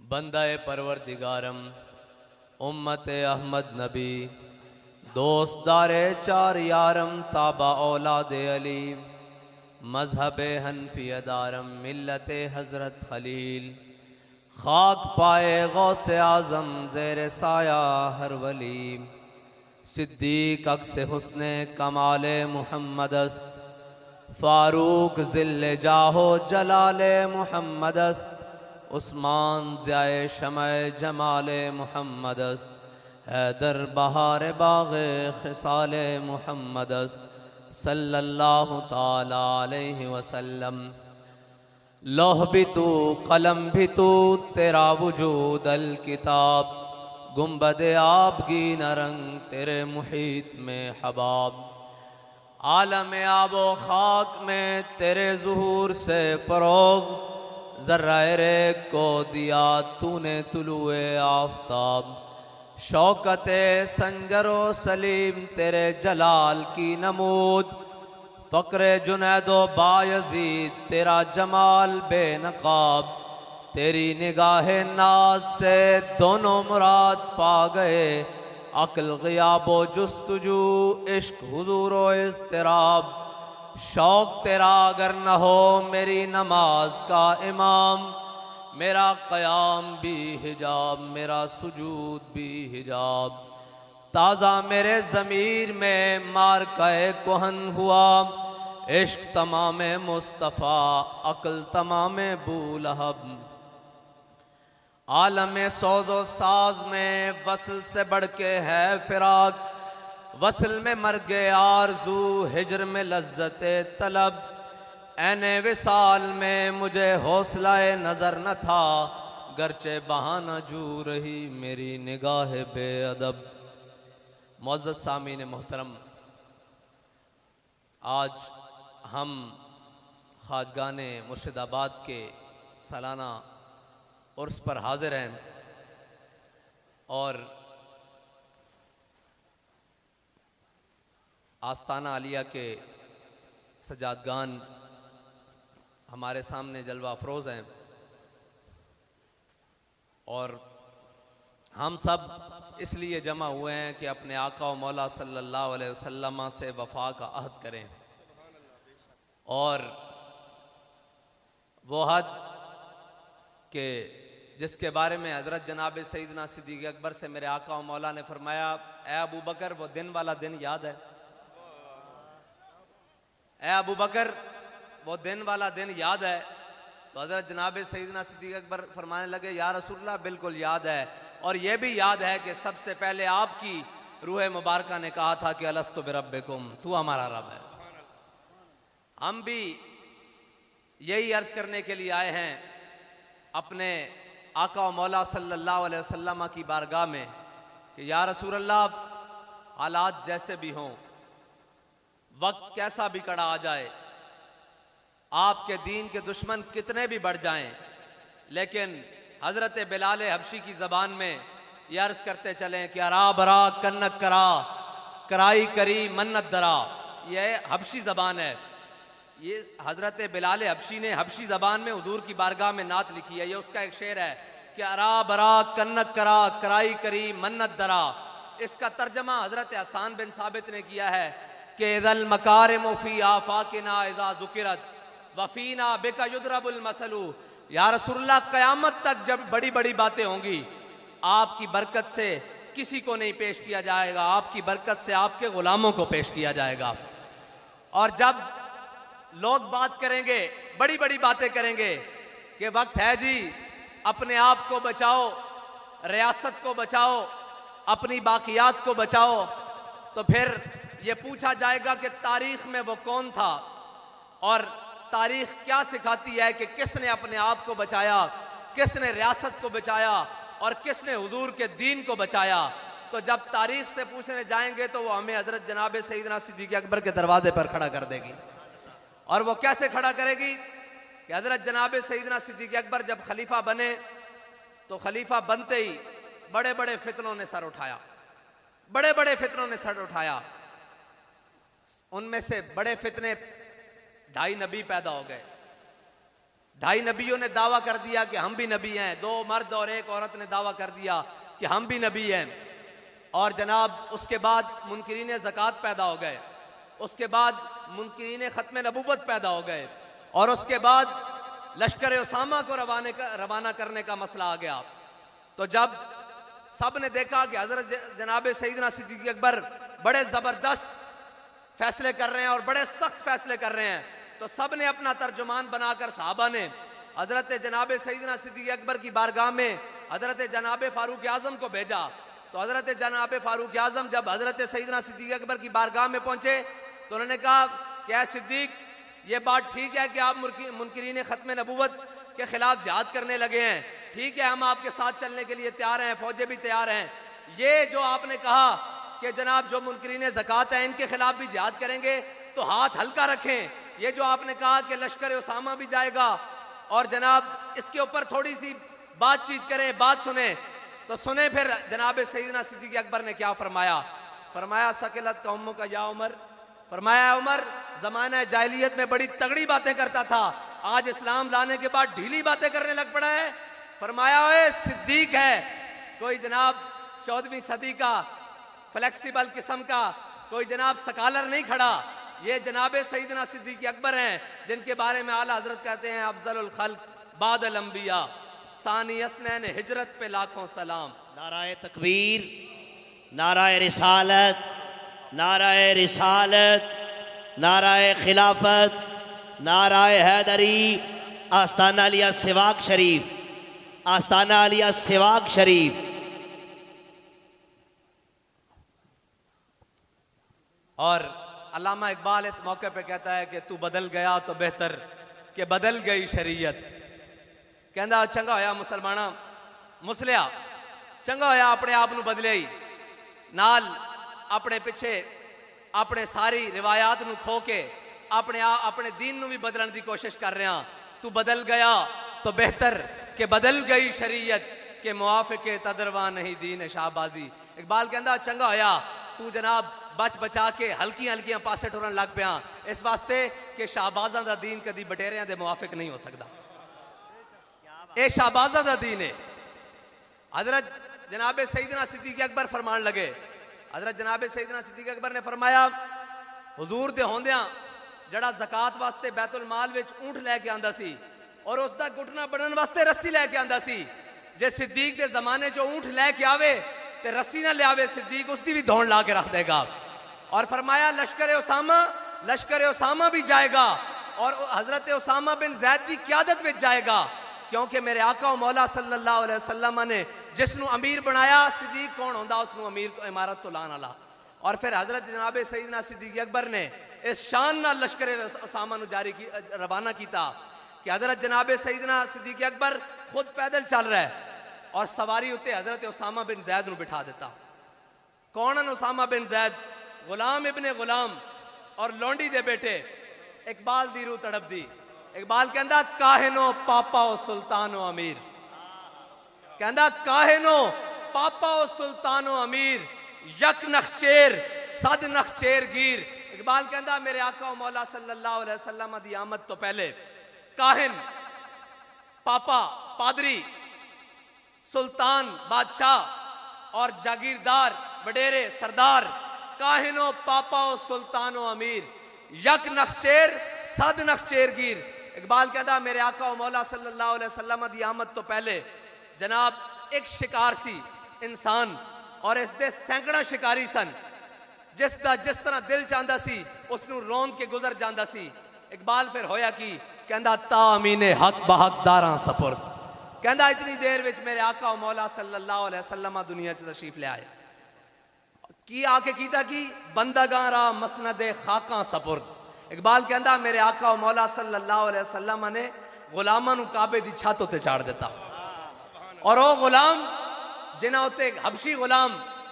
बंदा परवरदिगारम उम्मत अहमद नबी दोस्तदारे चार यारम ताबा औलाद अली मजहब हनफियदारम मिल्लत हज़रत खलील खाक पाए गौसे आज़म ज़ेर साया हर वली सिद्दीक अक्स हुस्ने कमाले मुहम्मदस्त फ़ारूक ज़िल्ले जाहो जलाले मुहम्मदस्त उस्मान ज़ियाए शमए जमाले मुहम्मदस्त हैदर बहार बाग़े ख़िसाले मुहम्मदस्त सल्लल्लाहु ताला अलैहि वसल्लम लौह भी तू कलम भी तू तेरा वजूद अल किताब गुंबद आबगी नरंग तेरे मुहीत में हबाब आलम आबो खाक में तेरे ज़ुहूर से फ़रोग़ ज़र्रा रेग को दिया तूने तुलुए आफ़ताब शौकते संजरो सलीम तेरे जलाल की नमूद फ़क्र जुनैदो बायज़ीद तेरा जमाल बेनकाब तेरी निगाह नाज से दोनों मुराद पा गए अक्ल ग़ियाबो जुस्तजू इश्क हुज़ूरो इज़्तिराब शौक़ तेरा अगर न हो मेरी नमाज का इमाम मेरा क़याम भी हिजाब मेरा सुजूद भी हिजाब ताज़ा मेरे ज़मीर में मार क़ए कुहन हुआ इश्क तमाम मुस्तफ़ा अक्ल तमाम बूलहब आलम सौज़ो साज में वसल से बढ़ के है फ़िराक वसल में मर गए आरज़ू हिजर में लज्जत तलब ऐने विसाल में मुझे हौसलाए नज़र न था गरचे बहाना जू रही मेरी निगाह बेअदब मुअज़्ज़ज़ सामीन मोहतरम आज हम ख्वाजगान मुर्शिदाबाद के सालाना उर्स पर हाजिर हैं और आस्ताना आलिया के सजादगान हमारे सामने जलवा अफरोज़ हैं और हम सब इसलिए जमा हुए हैं कि अपने आका व मौला सल्लल्लाहु अलैहि वसल्लम से वफ़ा का अहद करें और वो हद के जिसके बारे में हज़रत जनाब सैयदना सिद्दीक़ अकबर से मेरे आका व मौला ने फरमाया ए अबू बकर वो दिन वाला दिन याद है ए अबू बकर वो दिन वाला दिन याद है तो हज़रत जनाब सैयदना सिद्दीक़ अकबर फरमाने लगे या रसूलल्लाह बिल्कुल याद है और ये भी याद है कि सबसे पहले आपकी रूह मुबारका ने कहा था कि अलस्तु बिरब्बिकुम तू हमारा रब है। हम भी यही अर्ज़ करने के लिए आए हैं अपने आका व मौला सल्लल्लाहु अलैहि वसल्लम की बारगाह में कि या रसूल अल्लाह हालात जैसे भी हों, वक्त कैसा भी कड़ा आ जाए, आपके दीन के दुश्मन कितने भी बढ़ जाएं, लेकिन हजरत बिलाल हबशी की जबान में ये अर्ज करते चलें कि अरा बरा कन्नक करा कराई करी मन्नत दरा। यह हबशी जबान है। ये हजरत बिलाल हबशी ने हबशी जबान में हुजूर की बारगाह में नात लिखी है। ये उसका एक शेर है कि अरा बरा कन्नक करा कराई करी मन्नत दरा। इसका तर्जमा हजरत हसन बिन साबित ने किया है कि इदल मकारिम फी आफाकिना इज़ा ज़ुकिरत वफीना बिका युद्रबुल मसलू। या रसूलुल्लाह, क़यामत तक जब बड़ी बड़ी बातें होंगी, आपकी बरकत से किसी को नहीं पेश किया जाएगा, आपकी बरकत से आपके गुलामों को पेश किया जाएगा। और जब लोग बात करेंगे, बड़ी बड़ी बातें करेंगे कि वक्त है जी, अपने आप को बचाओ, रियासत को बचाओ, अपनी बाकियात को बचाओ, तो फिर ये पूछा जाएगा कि तारीख में वो कौन था और तारीख क्या सिखाती है कि किसने अपने आप को बचाया, किसने रियासत को बचाया और किसने हुजूर के दीन को बचाया। तो जब तारीख से पूछने जाएंगे तो वो हमें हजरत जनाब सईदना सिद्दीक़ अकबर के दरवाजे पर खड़ा कर देगी। और वो कैसे खड़ा करेगी कि हजरत जनाब सईदना सिद्दीक़ अकबर जब खलीफा बने तो खलीफा बनते ही बड़े बड़े फितनों ने सर उठाया, बड़े बड़े फितनों ने सर उठाया। उनमें से बड़े फितने, 2.5 नबी पैदा हो गए। 2.5 नबियों ने दावा कर दिया कि हम भी नबी हैं। 2 मर्द और 1 औरत ने दावा कर दिया कि हम भी नबी हैं। और जनाब उसके बाद मुनकिरीन ज़कात पैदा हो गए, उसके बाद मुनकिरीन ख़त्म नबुव्वत पैदा हो गए, और उसके बाद लश्कर उसामा को रवाना करने का मसला आ गया। तो जब सब ने देखा कि हजरत जनाब सईदना सिद्दीक़ अकबर बड़े ज़बरदस्त फैसले कर रहे हैं और बड़े सख्त फैसले कर रहे हैं, तो सब ने अपना तर्जुमान बनाकर साहबा ने हजरत जनाब सईदना सिद्दीक़ अकबर की बारगाह में हजरत जनाब फारूक आज़म को भेजा। तो हजरत जनाब फारूक आज़म जब हजरत सईदना सिद्दीक़ अकबर की बारगाह में पहुंचे तो उन्होंने कहा कि ऐ सिद्दीक़, ये बात ठीक है कि आप मुनकिरीन ख़त्म नबुव्वत के खिलाफ जिहाद करने लगे हैं, ठीक है, हम आपके साथ चलने के लिए तैयार हैं, फौजें भी तैयार हैं। ये जो आपने कहा कि जनाब जो मुनकिरीन ज़कात हैं इनके खिलाफ भी जिहाद करेंगे, तो हाथ हल्का रखें। ये जो आपने कहा कि लश्कर उसामा भी जाएगा और जनाब इसके ऊपर थोड़ी सी बातचीत करें, बात सुने, तो सुने फिर जनाब सईदना सिद्दीक़ अकबर ने क्या फरमाया। फरमाया सकिलत कौमों का या उमर, फरमाया उमर ज़माना जाहिलियत में बड़ी तगड़ी बातें करता था, आज इस्लाम लाने के बाद ढीली बातें करने लग पड़ा है। फरमाया ओए सिद्दीक है, कोई जनाब 14वीं सदी का फ्लेक्सिबल किस्म का कोई जनाब सकालर नहीं खड़ा, ये जनाब सईदना सिद्दीक़ अकबर हैं जिनके बारे में आला हजरत कहते हैं अफजलुल खल्क बादल अंबिया सानी असनैन हिजरत पे लाखों सलाम। नाराए तकबीर, नाराए रिसालत, नाराए रिसालत, नाराए खिलाफत, नाराए हैदरी, आस्ताना अलिया सिवाक शरीफ, आस्ताना अलिया सिवाक शरीफ। और अल्लामा इकबाल इस मौके पे कहता है कि तू बदल गया तो बेहतर कि बदल गई शरीयत। कहता चंगा होया मुसलमाना मुसलिया, चंगा होया अपने आप नू बदलिया ही, नाल अपने पिछे अपने सारी रिवायात नू खो के अपने दीन नू भी बदलने की कोशिश कर रहे हैं। तू बदल गया तो बेहतर कि बदल गई शरीयत के मुआफिक तदरवा नहीं दीन शाहबाजी। इकबाल कहता चंगा होया तू जनाब बच बचा के हल्कियां हल्कियां पासे टुरन लग पिया, इस वास्ते कि शाहबाजा दा दीन कदी बटेरियां दे मुआफिक नहीं हो सकता। ये शाहबाजा दा दीन है। हजरत जनाब सईदना सिद्दीक़ अकबर फरमान लगे, हजरत जनाब सईदना सिद्दीक़ अकबर ने फरमाया हुजूर दे होंदियां जड़ा ज़कात वास्ते बैतुल माल विच ऊंट लैके आंदा सी और उसका घुटना बनन वास्ते रस्सी लैके आंदा सी। जे सिद्दीक दे जमाने चो ऊंट लैके आवे ते रस्सी ना लियावे, सिद्दीक उसकी भी धौन ला के रख देगा। और फरमाया लश्कर उसामा भी जाएगा और हजरत उसामा बिन जैद की क़यादत में जाएगा, क्योंकि मेरे आका मौला सल्लल्लाहु अलैहि वसल्लम ने जिसनु अमीर बनाया, सिद्दीक कौन होंदा उसनु अमीर को इमारत तो लान वाला। और फिर हजरत जनाब सईदना सिद्दीक़ अकबर ने इस शान नाल लश्कर उसामा नु जारी की रवाना किया कि हजरत जनाब सईदना सिद्दीक़ अकबर खुद पैदल चल रहा है और सवारी उत्ते हजरत उसामा बिन जैद नु बिठा देता। कौन उसामा बिन जैद, गुलाम इब्ने गुलाम और लोंडी दे बेटे। इकबाल दी रूह तड़प दी। इकबाल कहंदा काहिनो पापा ओ सुल्तानो अमीर, कहंदा काहिनो पापा ओ सुल्तानो अमीर, यक नखचेर सद नखचेर गिर। इकबाल कहंदा मेरे आका मौला सल्लल्लाहु अलैहि वसल्लम दी आमद तो पहले काहिन, पापा पादरी, सुल्तान बादशाह और जागीरदार वडेरे सरदार, काहिनो पापा ओ सुल्तानो अमीर, यक नखचेर सद नखचेर गिर। इकबाल कहता मेरे आका मौला सल्लल्लाहु अलैहि वसल्लम दी आमद तो पहले जनाब एक शिकार सी इंसान और इसके सैकड़ा शिकारी सन, जिसका जिस तरह दिल चाहता सी उसनू रोंद के गुजर जाता सी। इकबाल फिर होया कि कहता तामीने हक बहकदारां सपुर्द, कहता इतनी देर विच मेरे आका मौला सल्लल्लाहु अलैहि वसल्लम दुनिया च तशरीफ ले आए की आके कीता कि बंदगां रा मसनदे खाकां सपुर्द। इकबाल कहता मेरे आका मौला सल्लल्लाहु अलैहि वसल्लम ने गुलामां नू काबे दी छत उत्ते चाड़ दिता और वो गुलाम जिन्हां उत्ते हबशी गुलाम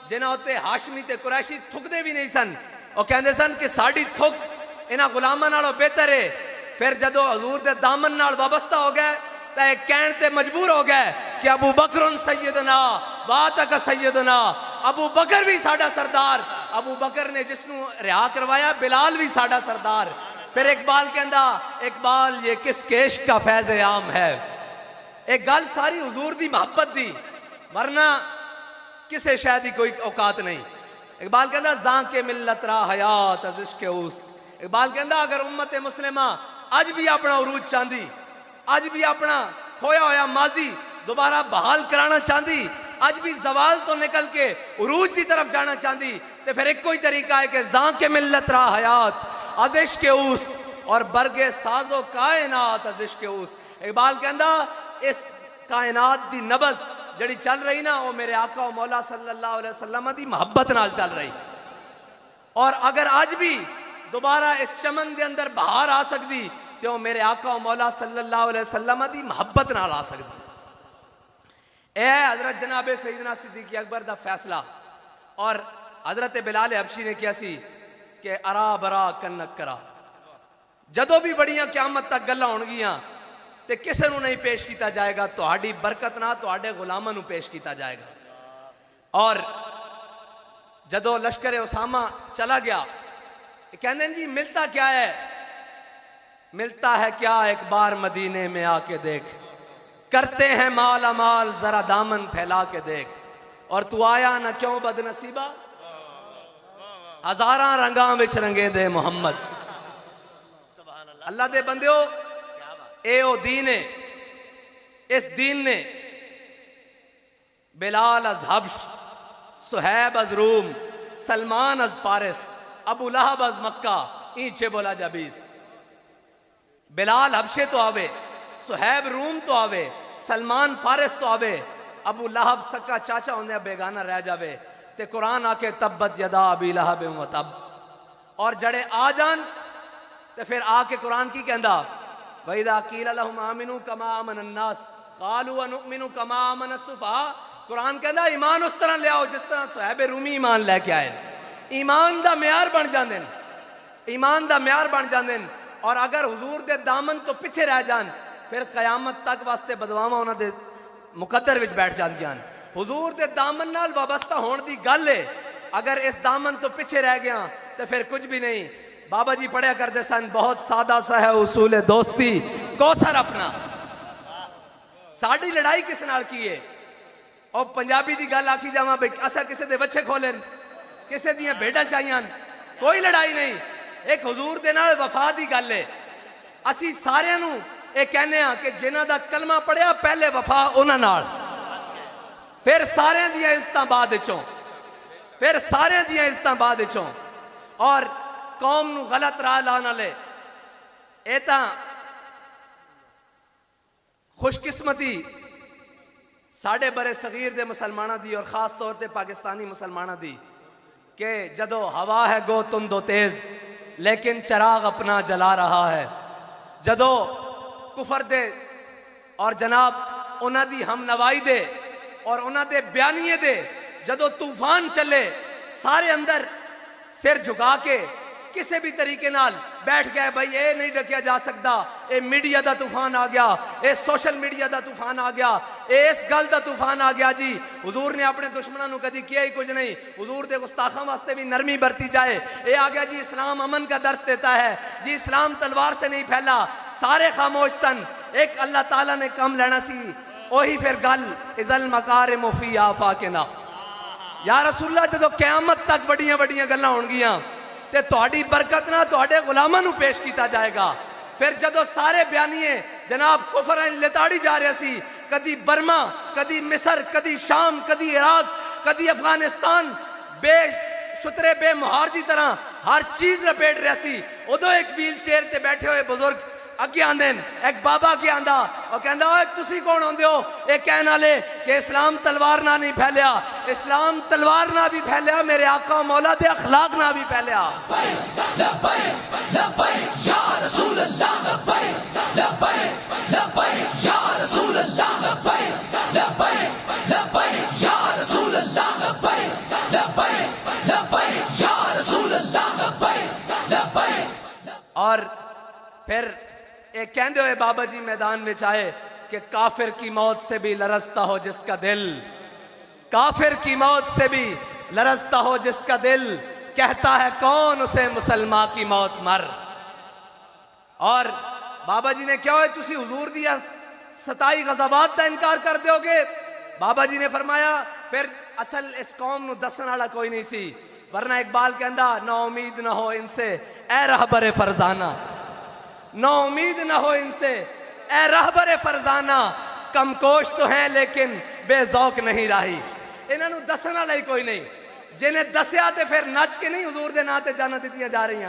जिन्हां उत्ते हाशमी ते कुरैशी थुकदे भी नहीं सन, वो कहंदे सन कि साडी थुक इन्हां गुलामां नालों बेहतर है। फिर जदों हजूर दे दामन नाल वाबस्ता हो गए तो एक कहण ते मजबूर हो गए कि अबू बकर सैयदना बातक सैयदना, अबू बकर भी साडा सरदार, अबू बकर ने जिसनू रिहा करवाया बिलाल भी साडा सरदार। फिर इकबाल कहंदा इकबाल ये किस केश का फैज़ आम है। एक गल सारी हुजूर दी मोहब्बत दी, वरना किसे शायद ही कोई औकात नहीं। इकबाल कहंदा जां के मिल्लत रा हयात अज इश्क़ उस्त। इकबाल कहंदा अगर उम्मत मुस्लिमा अज भी अपना उरूज चाहती, अज भी अपना खोया होया माजी दोबारा बहाल कराना चाहती, अज भी जवाल तो निकल के उरूज की तरफ जाना चाहती, तो फिर एक कोई तरीका है कि जां के मिल्लत रा हयात अज इश्क़ उस्त और बरगे साजो कायनात अज इश्क़ उस्त। इकबाल कहंदा इस कायनात की नबज जड़ी चल रही ना वो मेरे आका मौला सल्लल्लाहु अलैहि वसल्लम की मोहब्बत नाल चल रही। और अगर आज भी दोबारा इस चमन के अंदर बहार आ सकती तो मेरे आका मौला सल्लल्लाहु अलैहि वसल्लम की मोहब्बत नाल आ सकती। ए हजरत जनाबे सईदना सिद्दीक अकबर का फैसला और हजरत बिलाल हबशी ने किया सी कि अरा बरा कन्नक करा, जदों भी बड़ियां क़यामत तक गल्लां होणगियां ते किसे नूं नहीं पेश किया जाएगा, तुहाडी बरकत ना तुहाडे गुलामां नूं पेश किया जाएगा। और जदों लश्कर उसामा चला गया कहते जी मिलता क्या है, मिलता है क्या एक बार मदीने में आके देख, करते हैं माला माल जरा दामन फैला के देख, और तू आया ना क्यों बदनसीबा हजारा रंगा विच रंगे दे मुहम्मद। अल्लाह दे बंदियो ए ओ दीन है, इस दीन ने बिलाल अज हब्श, सुहैब अज रूम, सलमान अज फारिस, अबू लहब अज मक्का ईचे बोला जाबीस। बिलाल हबशे तो आवे, सुहैब रूम तो आवे, सलमान फारिस तो आवे, अबू लहब सक्का चाचा होंदे बेगाना रह जावे ते कुरान आके तब्बत यदा अबी लहब व तब। और जड़े आ जान ते फिर आके कुरान की कहंदा वइदा कील लहुम आमिनू कमा आमन अन्नास कालू अनुमिनु कमा आमन अस्सुफा। कुरान कहंदा ईमान उस तरह ले आओ जिस तरह सुहैब रूमी ईमान लेके आए। ईमान दा म्यार बन जांदे, ईमान दा म्यार बन जांदे। और अगर हुजूर दे दामन तो पीछे रह जान फिर कयामत तक वास्ते बदवावां उन्हां दे मुकद्दर विच बैठ जांदियां। हुजूर दे दामन नाल वाबस्ता होने की गल है, अगर इस दामन तो पीछे रह गया तो फिर कुछ भी नहीं। बाबा जी पढ़िया करते सन बहुत सादा सा है उसूल दोस्ती कौसर अपना। साड़ी लड़ाई किस नाल की है, और पंजाबी की गल आखी जावा भाई असा किसी के बच्चे खोले किसी दियां भेड़ा चाहिए, कोई लड़ाई नहीं। एक हुजूर दे नाल वफा की गल है। असी सारियां नू ये कहने कि जिन्हां दा कलमा पढ़िया पहले वफा उन्हां नाल, फिर सारियां दियां इज्जतां बाद विचों, फिर सारियां दियां इज्जतां बाद विचों। और कौम नू गलत राह लाने वाले ये तां खुशकिस्मती साढ़े बड़े सगीर दे मुसलमाना दी और खास तौर पर पाकिस्तानी मुसलमाना दी कि जदों हवा है गो तुम दो तेज लेकिन चराग अपना जला रहा है। जदों कुफर दे और जनाब उन्हां दी हम नवाई दे और उन्हां दे बयानीए दे जदों तूफान चले सारे अंदर सिर झुका के किसी भी तरीके नाल बैठ गए भाई ये नहीं डकिया जा सकता, ये मीडिया का तूफान आ गया, ये सोशल मीडिया का तूफान आ गया, ये इस गल का तूफान आ गया जी। हुजूर ने अपने दुश्मनों को कभी किया ही कुछ नहीं, हुजूर के गुस्ताखों वास्ते भी नरमी बरती जाए। ये आ गया जी इस्लाम अमन का दर्श देता है जी, इस्लाम तलवार से नहीं फैला, सारे खामोश सन, एक अल्लाह ताला ने कम लेना सी। ओही फिर गल इजल मकार मुफी आफा के ना या रसूलुल्लाह, जो क़यामत तक बड़ियां बड़ियां गल्लां होणगियां ते तुहाडी बरकत ना तुहाडे गुलामां नूं पेश किया जाएगा। फिर जदों सारे बयानीए जनाब कुफर लिताड़ी जा रहे सी, कदी बर्मा, कदी मिस्र, कदी शाम, कदी इराक, कदी अफगानिस्तान, बेशुतरे बेमुहार की तरह हर चीज लपेट रहा सी, उदों एक व्हील चेयर ते बैठे हुए बुजुर्ग अगे आंदे, एक बाबा अगे आंदा और कहंदा ओए तुसी कौन होंदे हो? ये कहने वाले कि इस्लाम तलवार ना नहीं फैलिया, इस्लाम तलवार ना भी फैलिया, मेरे आका मौला दे अखलाक ना भी फैलिया। और फिर एक कहते हुए बाबा जी मैदान में आए कि काफिर की मौत से भी लरजता हो जिसका दिल, काफिर की मौत से भी लरजता हो जिसका दिल, कहता है कौन उसे मुसलमान की मौत मर। और बाबा जी ने क्या हुआ तुसी हुजूर दिया 27 गज़ाबात का इनकार कर दोगे? बाबा जी ने फरमाया फिर असल इस कौम नूं दसन वाला कोई नहीं सी, वरना इकबाल कहंदा ना उम्मीद ना हो इनसे ए रहबर फरजाना, ना उम्मीद ना हो इनसे ए रहबर फरजाना, कमकोश तो हैं लेकिन बेजौक नहीं राही। इन्होंने दसन वाला ही कोई नहीं, जिन्हें दसिया तो फिर नच के नहीं हुजूर दे नां ते जाना दित्तियां जा रही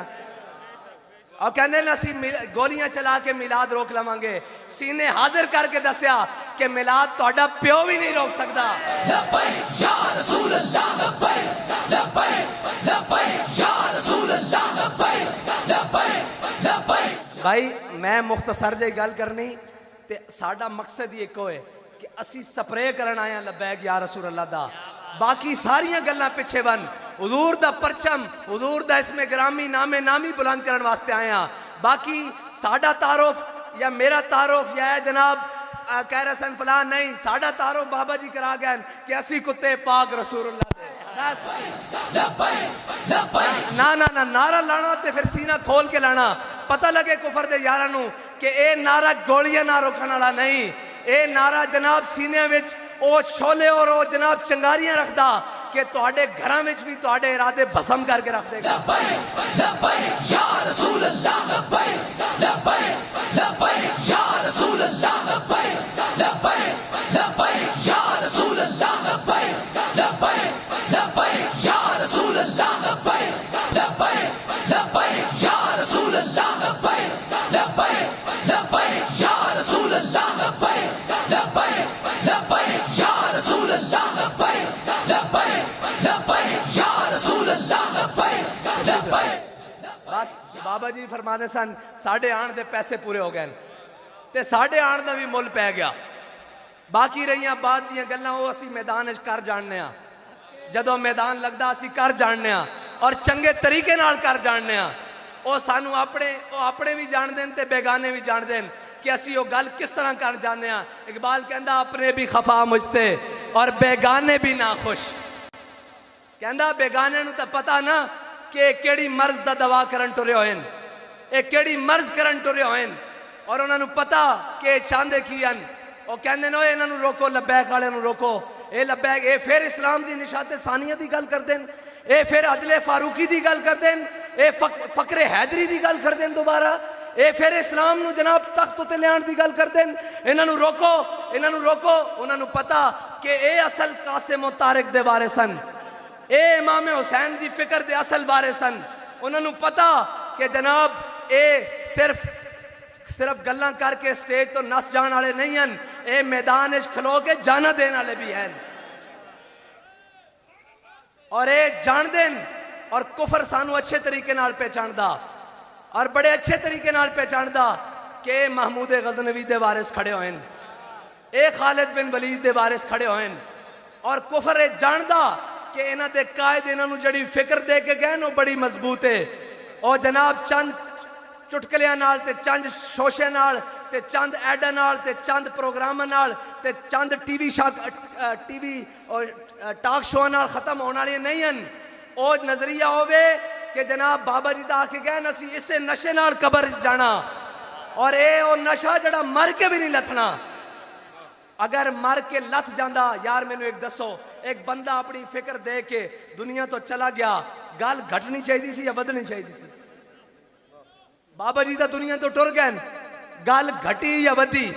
और कहते ना असी गोलियां चला के मिलाद रोक लवांगे, सीने हाजिर करके दसिया कि मिलाद तुहाडा प्यो भी नहीं रोक सकता। भाई मैं मुख्तसर जी गल करनी ते साडा मकसद ही एक है कि असी स्प्रे करन आए लबैक या रसूल अल्लाह दा, बाकी सारियां गल्लां पिछे बन, हुजूर दा परचम, हुजूर दा इसमें ग्रामी नामे नामी बुलंद करने वास्ते आए हैं। बाकी साडा तारुफ या मेरा तारुफ या जनाब कह रहे सन फलां नहीं, साडा तारुफ बाबा जी करा गए कि असी कुत्ते पाक रसूलुल्लाह दे। ना ना ना नारा लाना ते फिर सीना खोल के लाना, पता लगे कुफर दे यारां नूं कि ए नारा गोलियां ना रोकने वाला नहीं, ए नारा जनाब सीने विच ओ शोले और ओ जनाब चंगारियां रखदा कि तुहाडे घरां विच भी तुहाडे इरादे भस्म करके रख देगा। बस बाबा जी फरमाने सन साढ़े आण दे पैसे पूरे हो गए ते साढ़े आण दा भी मुल पै गया। बाकी रही बाद दी गल्लां वो असी मैदान कर जानने, जदों मैदान लगदा असी कर जानने और चंगे तरीके नाल कर जानने। वो सानू अपने भी जान देन ते बेगाने भी जान देन कि असी वो गल किस तरह कर जाने। इकबाल कहंदा अपने भी खफा मुझसे और बेगाने भी ना खुश। कहंदा बेगाने नूं तां पता ना कि केड़ी मर्ज दा दवा करन टुरे होएन, ये केड़ी मर्ज करन टुरे होएन और उन्हां नूं पता कि चाहते की हन। वो कहंदे ने इन्हां नूं रोको, लब्बैक वाले नूं रोको, ये लब्बैक, ये फिर इस्लाम दी निशाते सानियत दी गल कर देन, ये फिर अदले फारूकी दी गल कर देन, ये फकरे हैदरी दी गल कर देन दोबारा, ये फिर इस्लाम नूं जनाब तख्त उत्ते लियाण दी गल कर देन। इन्हां नूं रोको, इन्हां नूं रोको। उन्हां नूं पता कि ये असल कासिम और तारिक दे बारे सन, ए इमाम हुसैन दी फिक्र दे असल बारे सन। उन्होंने पता कि जनाब ए सिर्फ गल्लां करके स्टेज तो नस जाने वाले नहीं हैं, ए मैदान इच खलो के जाना देने वाले भी हैं और ये जान देन। और कुफर सानू अच्छे तरीके नाल पहचानदा और बड़े अच्छे तरीके नाल पहचानदा कि महमूद गजनवी दे वारिस खड़े होए, ए खालिद बिन वलीद दे वारिस खड़े होए और कुफर जानदा कि इन्हां दे कायद इन्हां नूं जड़ी फिक्र दे के गए वो बड़ी मजबूत है। और जनाब चंद चुटकलियां नाल ते चंद शोशे नाल ते चंद एडा नाल ते चंद प्रोग्रामां नाल ते चंद टीवी और टॉक शो नाल खत्म होने वाली नहीं हैं। ओ नजरिया होवे कि जनाब बाबा जी दा आके गए असी इसे नशे नाल कबर जाना और ये ओ नशा जड़ा मर के भी नहीं लथना। अगर मर के लथ जाता यार मैनू एक दसो, एक बंदा अपनी फिक्र दे के दुनिया तो चला गया, गल घटनी चाहिए सी या वधनी चाहिए सी? बाबा जी तो दुनिया तो टुर गए, गल घटी या वधी?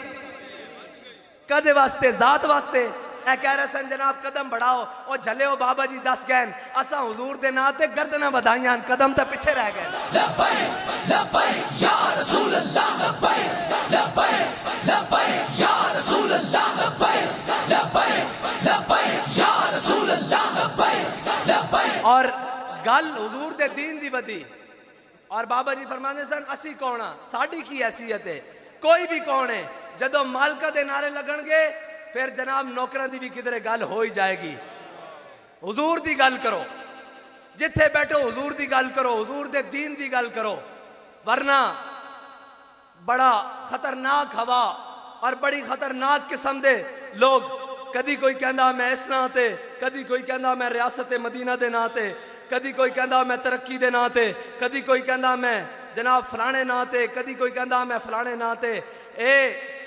कदे वास्ते? जात वास्ते। ए कह रहे सन जनाब कदम बढ़ाओ और झले हो बाबा जी दस गए असा हुजूर दे नाम ते गर्दना वधाइयां, कदम तो पिछे रह गए। और गल हुजूर दे दीन दी वधी और बाबा जी फरमाते सन असी कौन आ, साडी की हैसियत है? कोई भी कौन है। जदों मालका दे नारे लगणगे फिर जनाब नौकरां दी भी किधरे गल हो ही जाएगी। हुजूर दी गल करो, जिथे बैठो हुजूर दी गल करो, हुजूर दे दीन दी गल करो, वरना बड़ा खतरनाक हवा और बड़ी खतरनाक किस्म दे लोग, कदी कोई कहंदा मैं इस नां ते, कदी कोई कहंदा मैं रियासत मदीना दे नां ते, कदी कोई कहंदा मैं तरक्की दे नां ते, कदी कोई कहंदा मैं जनाब फलाने नां ते, कदी कोई कहंदा मैं फलाने नां ते।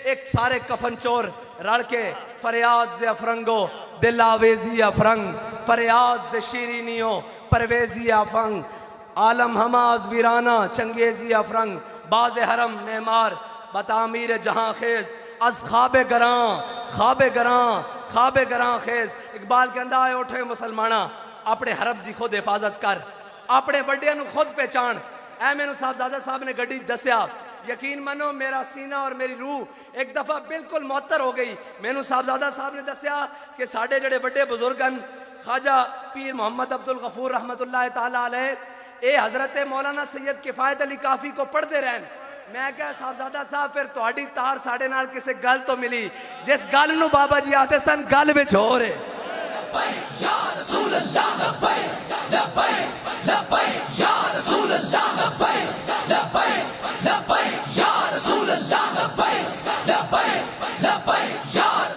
एक सारे कफन चोर रल के फरियाद से अफरंगो दिल आवेजी अफरंग, फरियाद से शीरीनियो परवेजी अफंग, आलम हमाज वीराना चंगेजी अफरंग, बाज हरम मेमार बतामीर जहां खेज अज खाबे गरां खेज। इकबाल कहता है उठे मुसलमाना अपने हरम की खुद हिफाजत कर, अपने वड्डियां नूं खुद पहचान। ऐ मैनू साहबजादा साहब ने गड्डी दस्या, यकीन मनो मेरा सीना और मेरी रूह एक दफा बिल्कुल मुअत्तर हो गई। मैनू साहबजादा साहब ने दस्या कि साडे जड़े बड़े बुजुर्ग हैं ख्वाजा पीर मोहम्मद अब्दुल गफूर रहमतुल्लाह ताला अलैह, ये हजरत मौलाना सैयद किफायत अली काफी को पढ़ते रहन। मैं क्या साहबजादा साहब फिर तुहाडी तार साडे नाल किसी गल तो मिली जिस गल नूं बाबा जी आते सन गल विच हो रहे।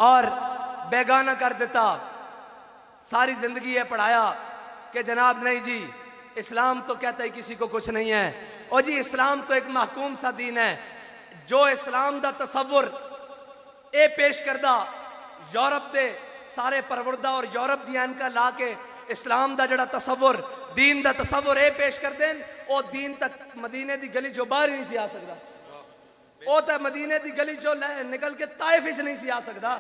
और बेगाना कर देता, सारी जिंदगी ये पढ़ाया कि जनाब नहीं जी इस्लाम तो कहता है किसी को कुछ नहीं है, और जी इस्लाम तो एक महकूम सा दीन है। जो इस्लाम दा तसव्वुर ए पेश करदा यूरोप दे सारे परवरदा और यूरोप दी एनका ला के इस्लाम दा जड़ा तसव्वुर दीन दा तसव्वुर ए पेश कर देन, ओ दीन तक मदीने दी गली जो बाहर ही नहीं सी आ सकदा, ओ तो मदीने दी गली जो निकल के ताइफ विच नहीं सी आ सकदा।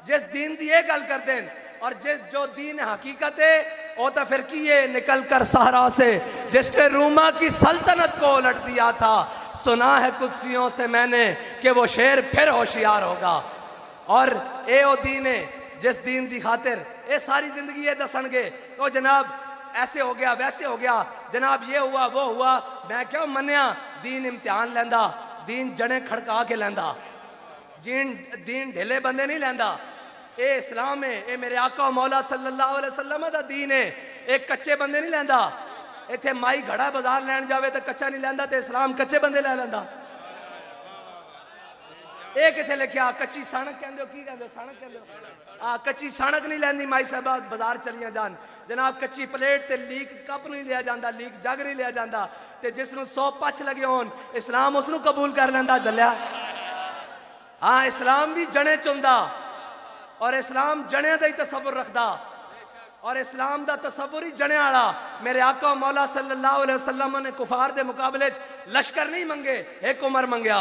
जिस दीन दी ये गल कर देन और जिस जो दीन हकीकत है वो तो फिर की ये निकल कर सहरा से जिसने रूमा की सल्तनत को उलट दिया था, सुना है कुदसियों से मैंने कि वो शेर फिर होशियार होगा। और ए ओ दीन है जिस दीन की खातिर ये सारी जिंदगी ये दसणगे तो जनाब ऐसे हो गया वैसे हो गया, जनाब ये हुआ वो हुआ। मैं क्यों मन्या दीन इम्तिहान लैंदा, दीन जड़े खड़का के लैंदा, दीन ढिले बंदे नहीं लैंदा। ए इस्लाम है, ए मेरे आका मौला सल्लल्लाहु अलैहि वसल्लम दा दीन है, एक कच्चे बंदे नहीं लैंदा। इत्थे माई घड़ा बाजार लैन जावे तो कच्चा नहीं लैंदा, तो इस्लाम कच्चे बंदे लै लैंदा। ਇਹ ਕਿਥੇ ਲਿਖਿਆ ਕੱਚੀ ਸਣਕ ਕਹਿੰਦੇ ਹੋ, ਕੀ ਕਹਿੰਦੇ ਹੋ ਸਣਕ ਕਹਿੰਦੇ ਹੋ, ਆ ਕੱਚੀ ਸਣਕ ਨਹੀਂ ਲੈਂਦੀ ਮਾਈ ਸਾਹਿਬਾ ਬਾਜ਼ਾਰ ਚਲੀਆਂ ਜਾਣ ਜਨਾਬ, ਕੱਚੀ ਪਲੇਟ ਤੇ ਲੀਕ ਕੱਪ ਨਹੀਂ ਲਿਆ ਜਾਂਦਾ, ਲੀਕ ਜਗ ਨਹੀਂ ਲਿਆ ਜਾਂਦਾ, ਤੇ ਜਿਸ ਨੂੰ 100 ਪੱਛ ਲਗੇ ਹੋਣ ਇਸਲਾਮ ਉਸ ਨੂੰ ਕਬੂਲ ਕਰ ਲੈਂਦਾ। ਜੱਲਿਆ ਹਾਂ ਇਸਲਾਮ ਵੀ ਜਣੇ ਚੁੰਦਾ और इस्लाम जने का ही तसव्वुर रखता और इस्लाम का तसव्वुर ही जने वाला। मेरे आका मौला सल्लल्लाहु अलैहि वसल्लम ने कुफार के मुकाबले लश्कर नहीं मंगे, एक उमर मंगया,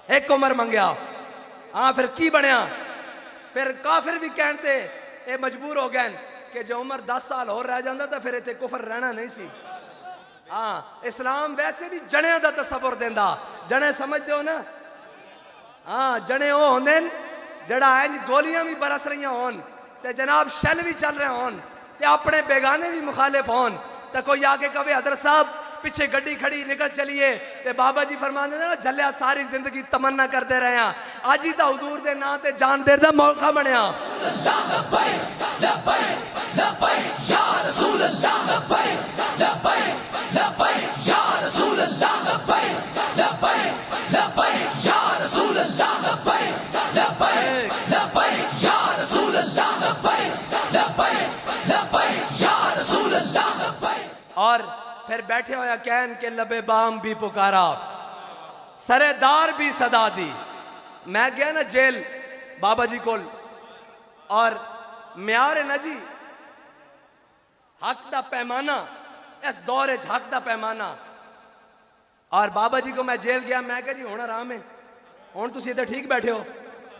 एक उमर मंगया। हाँ फिर की बनया, फिर काफिर भी कहते ये मजबूर हो गए कि जो उमर 10 साल और रह जाता तो फिर इतने कुफर रहना नहीं सी। हाँ इस्लाम वैसे भी जने का तसव्वुर देंदा, जने समझते हो ना। हाँ जने वो होंदे जड़ा इंज गोलियां भी बरस रही होन ते जनाब शैल भी चल रहे होन ते अपने बेगाने भी मुखालिफ होन, तो कोई आके कहे हजरत साहब पिछे गड्डी खड़ी निकल चलिए ते बाबा जी फरमाते ने झल्लिया सारी जिंदगी तमन्ना करते रहे हैं, अज ही तो हुजूर दे नाम ते जान देर दा मौका बनया। और फिर बैठे होया कहन के लबे बाम भी पुकारा, सरेदार भी सदा दी। मैं गया ना जेल बाबा जी को, और म्यार है ना जी हक दा पैमाना, इस दौर च हक दा पैमाना। और बाबा जी को मैं जेल गया, मैं कहा जी हुण आराम है, हुण तुसीं इत्थे ठीक बैठे हो,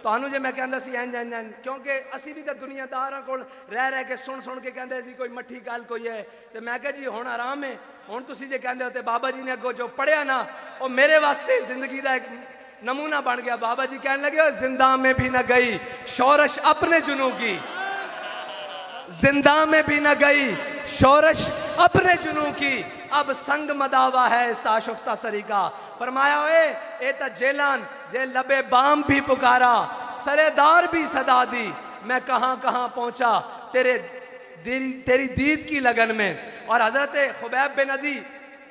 ਤੁਹਾਨੂੰ जे मैं कहता सी इंज इंज इंज, क्योंकि असी भी तो दुनियादार को रह के सुन के कहते सी कोई मट्ठी गल कोई है, तो मैं कहा जी हुण आराम है, हुण तुसीं जे कहते हो तो बाबा जी ने अगों जो पढ़िया ना वो मेरे वास्ते जिंदगी का एक नमूना बन गया। बाबा जी कहने लगे जिंदा में भी न गई शोरश अपने जुनू की, जिंदा में भी न गई शोरश अपने जुनू की, अब संग मदावा है इस आशुफ्ता सरी का। फरमाया ओए ए तो जेलान जे लबे बाम भी पुकारा, सरेदार भी सदा दी। मैं कहां कहां पहुंचा तेरी दीद की लगन में। और हजरत खुबैब बिन अदी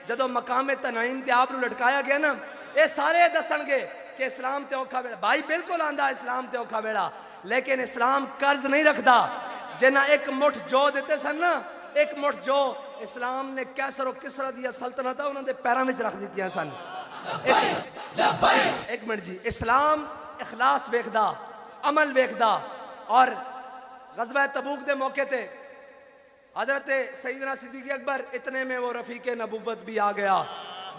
जदों मकाम तनईम ते आप लटकाया गया ना, ये सारे दसणगे कि इस्लाम ते औखा वेला। भाई बिल्कुल आंदा इस्लाम ते औखा वेला, लेकिन इस्लाम कर्ज नहीं रखता। जिन्ना एक मुठ जो देते सन ना, एक मुठ जो इस्लाम ने कैसर और किसरा दिया सल्तनत उन्होंने पैरों में रख दी सन। एक मिनट जी, इस्लाम इखलास वेखदा, अमल वेखदा। और गज़वा तबूक दे मौके ते हजरत सईदना सिद्दीक़ अकबर इतने में वो रफीक नबूवत भी आ गया,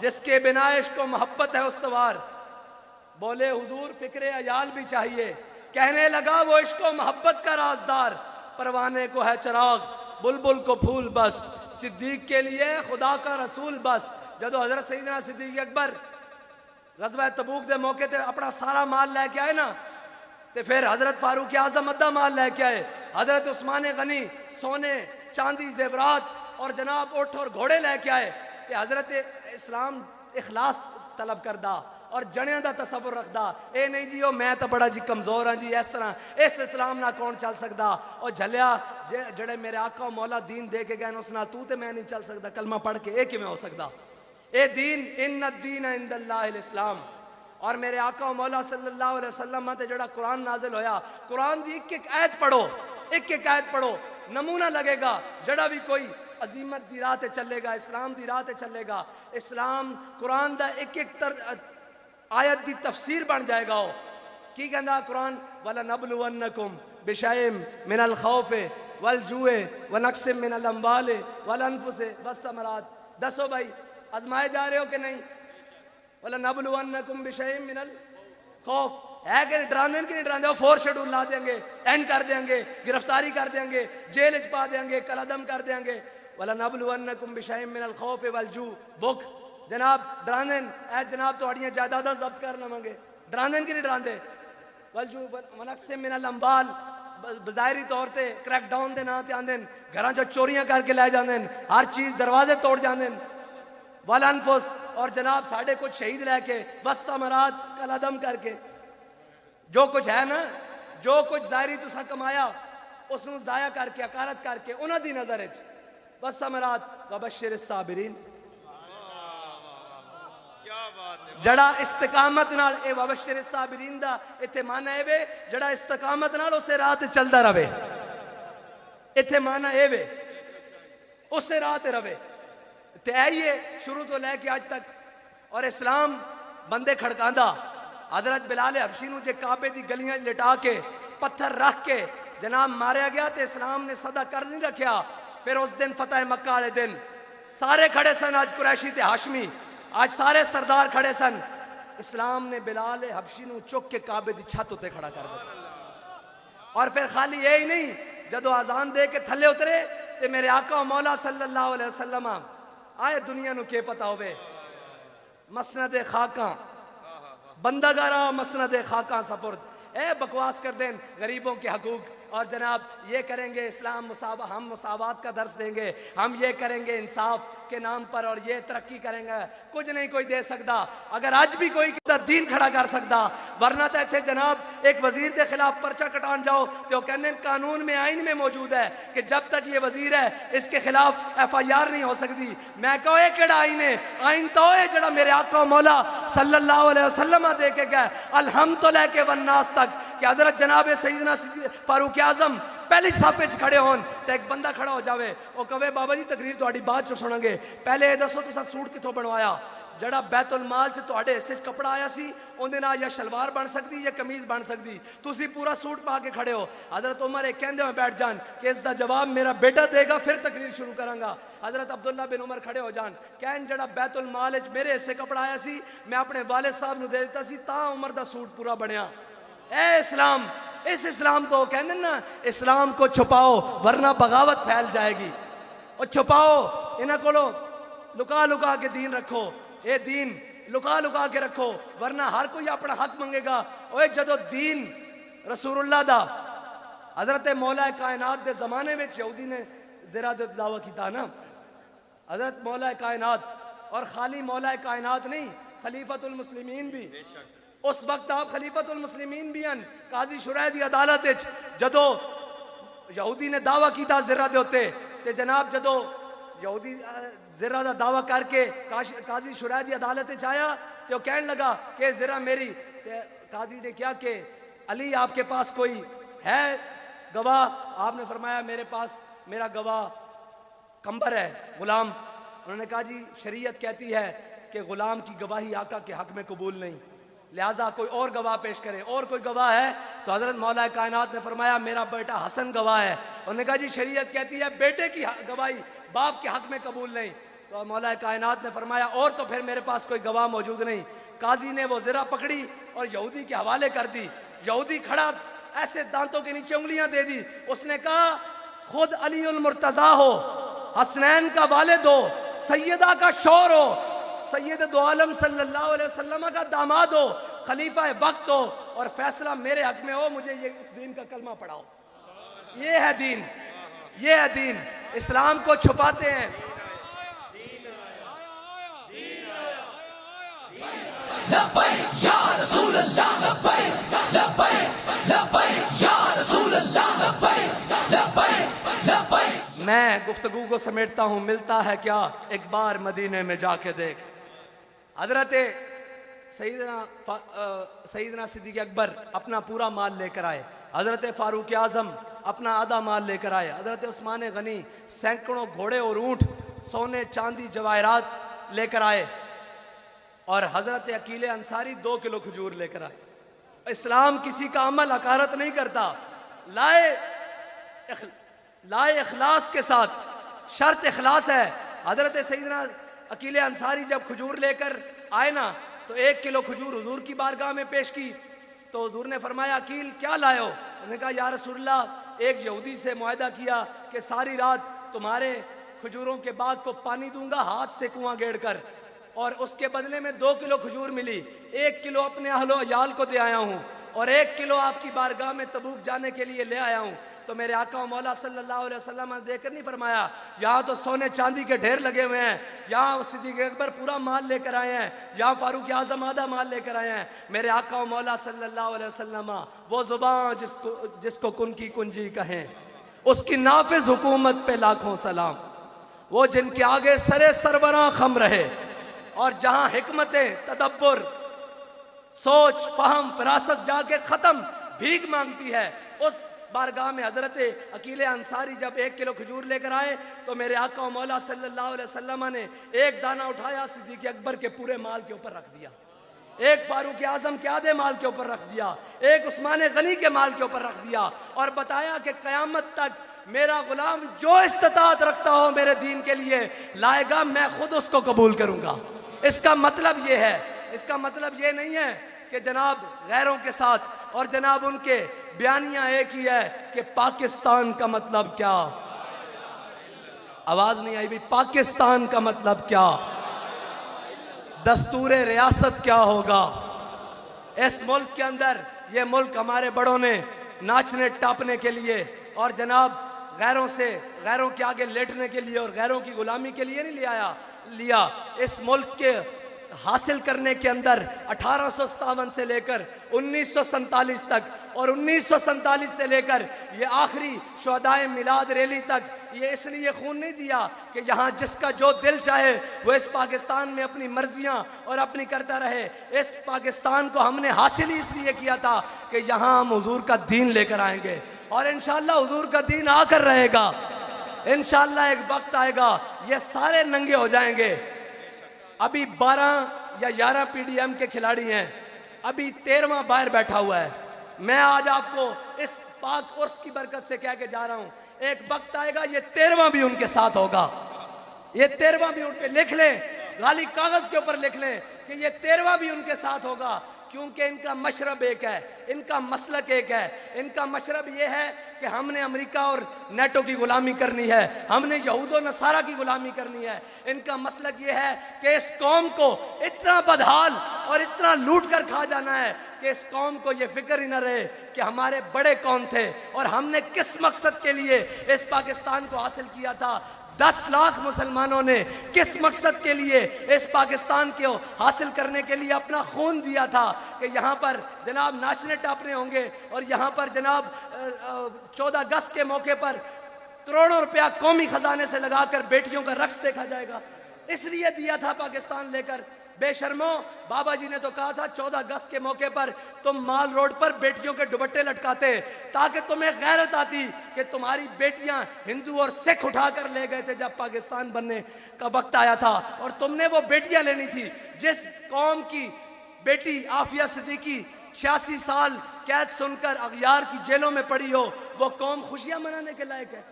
जिसके बिना इश्क को मोहब्बत है उस्तवार। बोले हुजूर फिक्रे अयाल भी चाहिए, कहने लगा वो इश्क को मोहब्बत का राजदार, परवाने को है चिराग, बुलबुल को फूल बस, सिद्दीक के लिए खुदा का रसूल बस। जदों हजरत सईदना सिद्दीक़ अकबर गज़वा तबूक दे मौके ते अपना सारा माल लेके आए ना, तो फिर हजरत फारूक आजम अद्धा माल लेके आए, हजरत उस्मान गनी सोने चांदी जेवरात और जनाब ऊंट और घोड़े लेके आए। तो हजरत इस्लाम इखलास तलब करदा और जणियां दा तसव्वुर रखदा। ए नहीं जी ओ मैं तो बड़ा जी कमजोर हाँ जी, इस तरह इस इस्लाम ना कौन चल सकता। और झलिया जड़े मेरे आका मौला दीन दे के गए उस नाल तू तो मैं नहीं चल सकता, कलमा पढ़ के ये किवें हो सकता। ए दीन इन्न दीन इंदल्लाहिल इस्लाम। और मेरे आका मौला सल्लल्लाहु अलैहि वसल्लम ते जड़ा कुरान नाजिल होया, कुरान दी एक एक आयत पढ़ो, एक एक आयत पढ़ो, नमूना लगेगा। जड़ा भी कोई अजीमत दी राह ते चलेगा, इस्लाम दी राह ते चलेगा, इस्लाम कुरान दा एक एक आयत दी तफसीर बन जाएगा। वो की कहंदा कुरान, वला नबलुवन्नकुम बिशैइन मिनल खौफे वल जुए व नक्सिम मिनल अम्वाले वल अनफुसे वस्समरात। दसो भाई आजमाए जा रहे हो कि नहीं? वला नबलुवन्नकुम बिशैइन मिनल खौफ है कि डराने की नहीं डराने, फोर शेड्यूल ला देंगे, एंड कर देंगे, गिरफ्तारी कर देंगे, जेल च पा देंगे, कलादम कर देंगे। वला नबलुवन्नकुम बिशैइन मिनल खौफ वल जू, भुख जनाब डराने ऐ जनाब तुहाड़ियां जायदादां जब्त कर लवांगे, डराने की नहीं डरांदे। वल जू वनक्सिम मिनल अम्वाल, बज़ाहिरी तौर पर क्रैकडाउन के नाम से आंदे, घर जो चोरियां करके लै जाते, हर चीज़ दरवाजे तोड़ जाते। वल अनफुस, और जनाब साढ़े कुछ शहीद लैके बस समराज कलादम करके, जो कुछ है ना, जो कुछ जाहिरी तुसा कमाया उसनू जाया करके अकारत करके उन्हां दी नज़र बस समराज वबश्शिर साबिरीन। जड़ा इस्तकामत नाल ए वबश्शिर साबिरीन दा इत्थे माना ए वे जड़ा इस्तकामत नाल उसे राह ते चलदा रवे, इत्थे माना ए वे उसे राह ते रवे। ते आइए शुरू तो लैके आज तक। और इस्लाम बंदे खड़कांदा, हजरत बिलाल हबशी नूं जे काबे दी गलियां लिटा के पत्थर रख के जनाब मारिया गया, तो इस्लाम ने सदा कर नहीं रखा। फिर उस दिन फतेह मक्का वाले दिन सारे खड़े सन, आज कुरैशी ते हाशमी, आज सारे सरदार खड़े सन। इस्लाम ने बिलाल हबशी नूं चुक के काबे दी छत उत्ते खड़ा कर दिया। और फिर खाली यही नहीं, जदों आजान दे के थले उतरे तो मेरे आका मौला सल्लल्लाहु अलैहि वसल्लम आए, दुनिया नूं के पता होवे मसनद खाका बंदागारा मसनद खाका सपुर्द। ए बकवास कर दें गरीबों के हकूक और जनाब ये करेंगे इस्लाम हम मुसावात का दर्स देंगे, हम ये करेंगे इंसाफ के नाम पर और ये तरक्की करेंगे, कुछ नहीं कोई दे सकता। अगर आज भी कोई दीन खड़ा कर सकता, वरना तो इतने जनाब एक वजीर के खिलाफ पर्चा कटान जाओ तो कहने कानून में आइन में मौजूद है कि जब तक ये वजीर है इसके खिलाफ FIR नहीं हो सकती। मैं कहो ये केड़ा आइन है? आइन तो है जड़ा मेरे आका मौला सल्लल्लाहु अलैहि वसल्लम दे के गए अलहम तो लेके वन्नास तक कि हजरत जनाब सैयदना फारूक आजम पहले साफे च खड़े होन तो एक बंदा खड़ा हो जावे और कहे बाबा जी तकरीर तुहाडी बाद चो सुनांगे, पहले ये दसो तुसा सूट कितों बनवाया? जड़ा बैतुल माल च तुहाडे हिस्से कपड़ा आया सी उहदे नाल या शलवार बन सकती या कमीज बन सकती, तुसी पूरा सूट पा के खड़े हो। हजरत उमर एक कहंदे हुए बैठ जान कि इसका जवाब मेरा बेटा देगा फिर तकरीर शुरू करांगा। हजरत अब्दुल्ला बिन उमर खड़े हो जान कहन जड़ा बैतुल माल च मेरे हिस्से कपड़ा आया सी मैं अपने वालिद साहब नूं दे दित्ता सी तां उमर दा सूट पूरा बनया। ए इस्लाम, इस इस्लाम तो कहते ना इस्लाम को छुपाओ वरना बगावत फैल जाएगी, और छुपाओ इन्हें को लुका लुका के दीन रखो, ये दीन लुका लुका के रखो वरना हर कोई अपना हक मंगेगा। ओए जदों दीन रसूलुल्लाह दा हजरत मौला कायनात दे जमाने में यहूदी ने ज़रा दा दावा किया ना, हजरत मौला कायनात और खाली मौला कायनात नहीं खलीफतुल मुस्लिमीन भी, उस वक्त आप खलीफतुल मुस्लिमीन भी हैं। काजी शुरैह दी अदालत जदों यहूदी ने दावा किया ज़रा दे उत्ते ते जनाब जदों यहूदी ज़रा दा दावा करके काजी शुरैह दी अदालत आया तो कहने लगा कि ज़रा मेरी, काजी ने क्या कि अली आपके पास कोई है गवाह? आपने फरमाया मेरे पास मेरा गवाह कंबर है गुलाम। उन्होंने कहा जी शरीयत कहती है कि गुलाम की गवाही आका के हक में कबूल नहीं, लिहाजा कोई और गवाह पेश करे। और कोई गवाह है? तो हजरत मौला कायनात ने फरमाया मेरा बेटा हसन गवाह है। उन्होंने कहा जी शरीयत कहती है बेटे की गवाही बाप के हक में कबूल नहीं। तो मौला कायनात ने फरमाया और तो फिर मेरे पास कोई गवाह मौजूद नहीं। काजी ने वो ज़रा पकड़ी और यहूदी के हवाले कर दी। यहूदी खड़ा ऐसे दांतों के नीचे उंगलियां दे दी, उसने कहा खुद अली उल मुर्तजा हो, हसनैन का वालिद हो, सैयदा का शौहर हो, सैयद दो आलम सल्लल्लाहु अलैहि वसल्लम का दामाद हो, खलीफा वक्त हो और फैसला मेरे हक में हो, मुझे ये इस दीन का कलमा पढ़ाओ। ये है दीन, ये है दीन। इस्लाम को छुपाते हैं। मैं गुफ्तगू को समेटता हूं, मिलता है क्या एक बार मदीने में जाके देख। हजरत सईदना सिद्दीक़ अकबर अपना पूरा माल लेकर आए, हजरत फारूक आजम अपना आधा माल लेकर आए, हजरत उस्मान गनी सैकड़ों घोड़े और ऊंट सोने चांदी जवाहरात लेकर आए और हजरत अकील अंसारी 2 किलो खजूर लेकर आए। इस्लाम किसी का अमल हकारत नहीं करता, लाए इखलास के साथ, शर्त इखलास है। हजरत सईदना अकील अंसारी जब खजूर लेकर आए ना तो 1 किलो खजूर हुजूर की बारगाह में पेश की तो हुजूर ने फरमाया अकील क्या लाए हो? उन्होंने कहा या रसूलल्लाह एक यहूदी से मुआहदा किया कि सारी रात तुम्हारे खजूरों के बाग को पानी दूंगा हाथ से कुआं गेड़ कर, और उसके बदले में 2 किलो खजूर मिली। 1 किलो अपने अहलो अयाल को दे आया हूँ और 1 किलो आपकी बारगाह में तबूक जाने के लिए ले आया हूँ। तो मेरे आका मौला सल्लल्लाहु अलैहि वसल्लम ने देखकर नहीं फरमाया यहाँ तो सोने चांदी के ढेर लगे हुए हैं, यहाँ सिद्दीक़ अकबर पूरा माल लेकर आए हैं, यहाँ फारूक आज़म आधा माल लेकर आए हैं। मेरे आका मौला सल्लल्लाहु अलैहि वसल्लम वो जुबान जिसको कुन की कुंजी कहें, उसकी नाफिज हुकूमत पे लाखों सलाम। वो जिनके आगे सरे सरबरां खम रहे और जहां हिकमतें तदब्बर सोच फहम फरासत जाके खत्म भीख मांगती है, उस बारगाह में हजरत अकील अंसारी जब 1 किलो खजूर लेकर आए तो मेरे आका मौला सल्लल्लाहु अलैहि वसल्लम ने एक दाना उठाया सिद्दीक़ अकबर के पूरे माल के ऊपर रख दिया, एक फारूक आजम के आधे माल के ऊपर रख दिया, एक उस्मान गनी के माल के ऊपर रख दिया और बताया कि क़यामत तक मेरा गुलाम जो इस्तिताअत रखता हो मेरे दीन के लिए लाएगा, मैं खुद उसको कबूल करूंगा। इसका मतलब ये है, इसका मतलब ये नहीं है कि जनाब गैरों के साथ, और जनाब उनके बयानियां एक ही है कि पाकिस्तान का मतलब क्या, आवाज नहीं आई भी, पाकिस्तान का मतलब क्या, दस्तूर रियासत क्या होगा इस मुल्क के अंदर। ये मुल्क हमारे बड़ों ने नाचने टापने के लिए और जनाब गैरों के आगे लेटने के लिए और गैरों की गुलामी के लिए नहीं लिया। इस मुल्क के हासिल करने के अंदर 1857 से लेकर 1947 तक और 1947 से लेकर ये आखिरी शुहदाए मिलाद रैली तक ये इसलिए खून नहीं दिया कि यहाँ जिसका जो दिल चाहे वो इस पाकिस्तान में अपनी मर्जियाँ और अपनी करता रहे। इस पाकिस्तान को हमने हासिल ही इसलिए किया था कि यहाँ हम हुजूर का दीन लेकर आएंगे और इंशाअल्लाह हुजूर का दीन आकर रहेगा। इंशाअल्लाह एक वक्त आएगा ये सारे नंगे हो जाएंगे। अभी 12 या 11 पीडीएम के खिलाड़ी हैं, अभी 13वां बाहर बैठा हुआ है। मैं आज आपको इस पाक उर्स की बरकत से कह के जा रहा हूं, एक वक्त आएगा ये 13वां भी उनके साथ होगा। ये 13वां भी उनके लिख लें, गाली कागज के ऊपर लिख लें कि ये 13वां भी उनके साथ होगा, क्योंकि इनका मशरब एक है, इनका मसलक एक है। इनका मशरब ये है कि हमने अमेरिका और नेटो की गुलामी करनी है, हमने यहूद नसारा की गुलामी करनी है। इनका मसलक ये है कि इस कौम को इतना बदहाल और इतना लूट कर खा जाना है कि इस कौम को ये फिक्र ही ना रहे कि हमारे बड़े कौन थे और हमने किस मकसद के लिए इस पाकिस्तान को हासिल किया था। 10 लाख मुसलमानों ने किस मकसद के लिए इस पाकिस्तान को हासिल करने के लिए अपना खून दिया था कि यहाँ पर जनाब नाचने टापने होंगे और यहाँ पर जनाब 14 अगस्त के मौके पर करोड़ों रुपया कौमी खजाने से लगाकर बेटियों का रक्स देखा जाएगा। इसलिए दिया था पाकिस्तान लेकर। बेशर्मो, बाबा जी ने तो कहा था 14 अगस्त के मौके पर तुम माल रोड पर बेटियों के दुपट्टे लटकाते ताकि तुम्हें गैरत आती कि तुम्हारी बेटियां हिंदू और सिख उठाकर ले गए थे जब पाकिस्तान बनने का वक्त आया था, और तुमने वो बेटियां लेनी थी। जिस कौम की बेटी आफिया सिद्दीकी 86 साल कैद सुनकर अगयार की जेलों में पड़ी हो, वो कौम खुशियां मनाने के लायक है?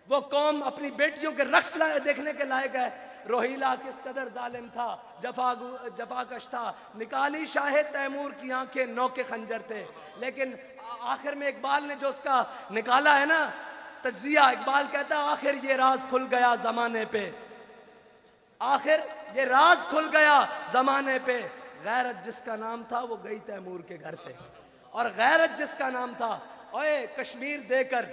वो कौम अपनी बेटियों के रक्स देखने के लायक है? रोहिला किस कदर जालिम था, जफाकश था, निकाली शाहे तैमूर की आंखें नौके खंजर थे। लेकिन आखिर में इकबाल ने जो उसका निकाला है ना तज्जिया, इकबाल कहता है आखिर ये राज खुल गया जमाने पे, आखिर ये राज खुल गया जमाने पे। गैरत जिसका नाम था वो गई तैमूर के घर से, और गैरत जिसका नाम था ओए कश्मीर देकर,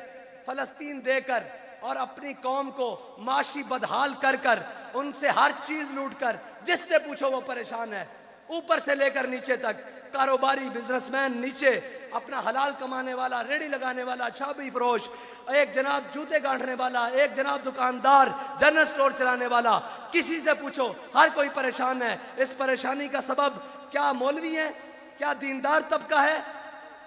फलस्तीन देकर और अपनी कौम को माशी बदहाल कर कर उनसे हर चीज लूट कर, जिससे पूछो वो परेशान है, ऊपर से लेकर नीचे तक। कारोबारी बिजनेसमैन नीचे, अपना हलाल कमाने वाला, रेडी लगाने वाला, चाबी फरोश, एक जनाब जूते गांठने वाला, एक जनाब दुकानदार, जनरल स्टोर चलाने वाला, किसी से पूछो हर कोई परेशान है। इस परेशानी का सबब क्या मौलवी है, क्या दीनदार तबका है?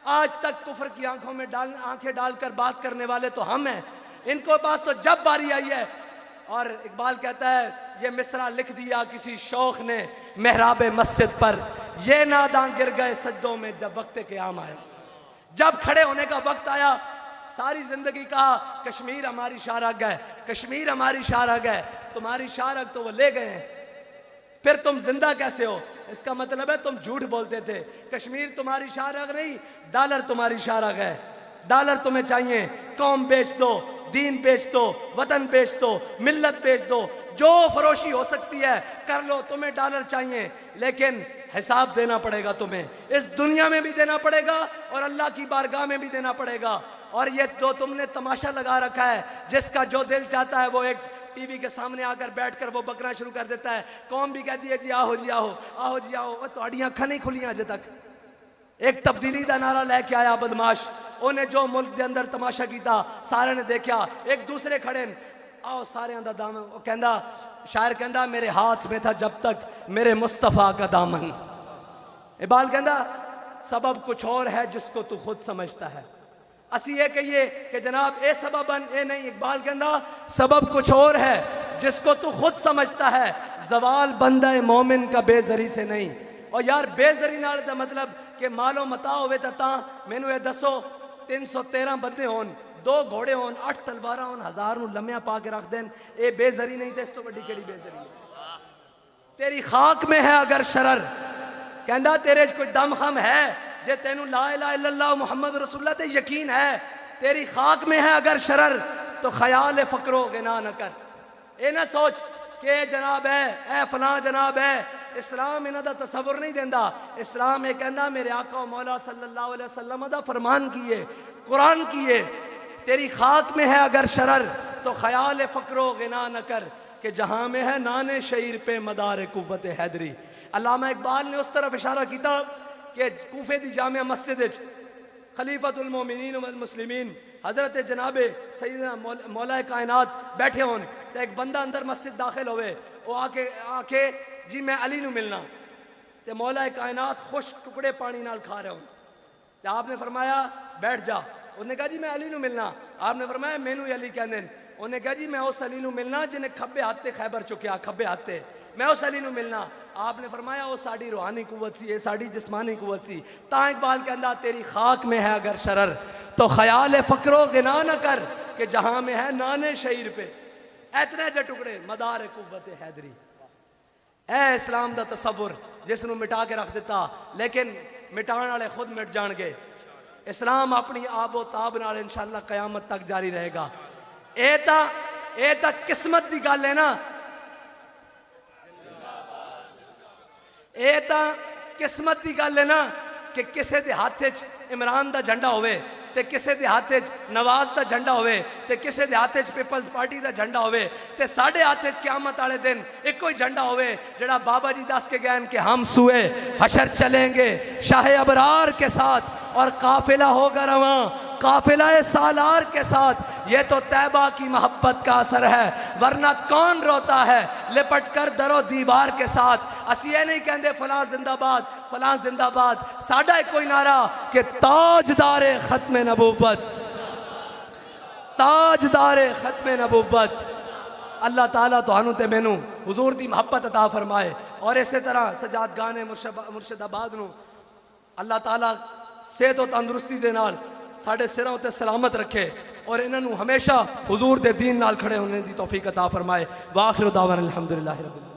आज तक कुफर की आंखों में आंखें डालकर बात करने वाले तो हम हैं। इनको पास तो जब बारी आई है। और इकबाल कहता है ये मिसरा लिख दिया किसी शौख ने मेहराबे मस्जिद पर, ये नादां गिर गए सज्दों में जब वक्त क़याम आया। जब खड़े होने का वक्त आया, सारी जिंदगी कहा कश्मीर हमारी शाहरग है, कश्मीर हमारी शाहरग है। तुम्हारी शाहरग तो वो ले गए हैं, फिर तुम जिंदा कैसे हो? इसका मतलब है तुम झूठ बोलते थे। कश्मीर तुम्हारी शाहरग नहीं, डॉलर तुम्हारी शाहरग है। डॉलर तुम्हें चाहिए, कौम बेच दो, दीन बेच दो, वतन बेच दो, मिल्लत बेच दो, जो फरोशी हो सकती है कर लो। तुम्हें डॉलर चाहिए, लेकिन हिसाब देना पड़ेगा तुम्हें, इस दुनिया में भी देना पड़ेगा और अल्लाह की बारगाह में भी देना पड़ेगा। और ये तो तुमने तमाशा लगा रखा है, जिसका जो दिल चाहता है वो एक टीवी के सामने आकर बैठकर वो बकना शुरू कर देता है। कौम भी कहती है जी आओ जी आओ, आओ जी आओ। तो अड़ियां अखा नहीं खुलियां अजे तक। एक तब्दीली का नारा लेके आया बदमाश, उन्हें जो मुल्क के अंदर तमाशा किया सारे ने देखा, एक दूसरे खड़े आओ सारे दा दामन। वो कहंदा, शायर कहंदा मेरे हाथ में था जब तक मेरे मुस्तफ़ा का दामन। इकबाल कहंदा सबब कुछ और है जिसको तू खुद समझता है। असी ये कहिए कि जनाब ए सबबन ए नहीं, इकबाल कहंदा सबब कुछ और है जिसको तू खुद समझता है, जवाल बंदा मोमिन का बेजरी से नहीं। और यार बेजरी नाल दा मतलब कि मालो मता होवे ता मैनू ये दसो 313 बंदे होन, 2 घोड़े होन, 8 तलवार होन, 1000 नू लम्या पा के रख देन, ये बेजरी नहीं? तो इस तो बड़ी केड़ी बेजरी है? तेरी खाक में है अगर शरर, कहंदा तेरे कोई दम खम है जे तेनू ला इलाहा इल्लल्लाह मुहम्मद रसूलुल्लाह ते यकीन है, तेरी खाक में है अगर शरर, तो ख्याल फकरो गिना न कर। ए ना सोच के जनाब है, ए फलां जनाब है, इस्लाम इन्हां दा तसव्वुर नहीं देंदा। इस्लाम ये कहंदा मेरे आका और मौला सल्लल्लाहु अलैहि वसल्लम दा फरमान की है, कुरान की है, तेरी खाक में है अगर शरर तो ख्याल फक्रो गिना न कर, कि जहां में है नाने शहीर पे मदार कुव्वत हैदरी। अल्लामा इकबाल ने उस तरफ इशारा किया कि कूफे दी जामिया मस्जिद विच खलीफतुल मोमिनीन वल मुस्लिमीन हजरत जनाबे सैयदना मौला कायनात बैठे होन, तो एक बंदा अंदर मस्जिद दाखिल होवे, वो आके आके जी मैं अली नू मिलना, तो मौला कायनात खुश टुकड़े पानी नाल खा रहे हो, तो आपने फरमाया बैठ जा। उसने कहा जी मैं अली नू मिलना, आपने फरमाया मैनू अली कहंदे ने। उन्हें कहा जी मैं उस अली नू मिलना जिन्हें खब्बे हाथ ते खैबर चुकिया, खब्बे हाथ ते मैं उस अली नू मिलना। आपने फरमाया वो साड़ी रूहानी कुव्वत सी, साड़ी जिस्मानी कुव्वत सी। ता इकबाल कहंदा तेरी खाक में है अगर शरर तो ख्याल फक्रो गिना न कर, कि जहां में है नाने शहीर पे इतने जे टुकड़े मदार कुव्वत हैदरी। ए इस्लाम दा तसव्वुर जिसनू मिटा के रख दिता, लेकिन मिटाने वाले खुद मिट जाएंगे। इस्लाम अपनी आबो ताब नाल इंशाअल्लाह कयामत तक जारी रहेगा। ए ता किस्मत की गल है ना, ये तो किस्मत की गल है ना कि किसी के हाथ इमरान का झंडा होवे, ते किसी के हाथ नवाज का झंडा होवे, ते किसी के हाथ पीपल्स पार्टी का झंडा होवे, ते साढ़े हाथ क्यामत वाले दिन एक ही झंडा होवे जड़ा बाबा जी दस के गए कि हम सुए हशर चलेंगे शाह अबरार के साथ और काफिला होगा रवां काफिला सालार के साथ। ये तो तैबा की मोहब्बत का असर है, वरना कौन रोता है लिपट कर दरो दीवार के साथ। असी ये नहीं कहते फलां जिंदाबाद फलां जिंदाबाद, साडा एक कोई नारा कि ताजदारे खत्म नबूवत, ताजदारे खत्म नबूवत। अल्लाह ताला तुहानू ते मैनू हुजूर दी मोहब्बत अता फरमाए, और इस तरह सजाद गाने मुर्शिदाबाद नू अल्लाह ताला सेहत और तंदुरुस्ती दे नाल साढ़े सिरों ते सलामत रखे, और इन्होंने हमेशा हुजूर दे दीन नाल खड़े होने की तौफीक अता फरमाए। वाखिर दावाना अल्हम्दुलिल्लाहि रब्बिल आलमीन।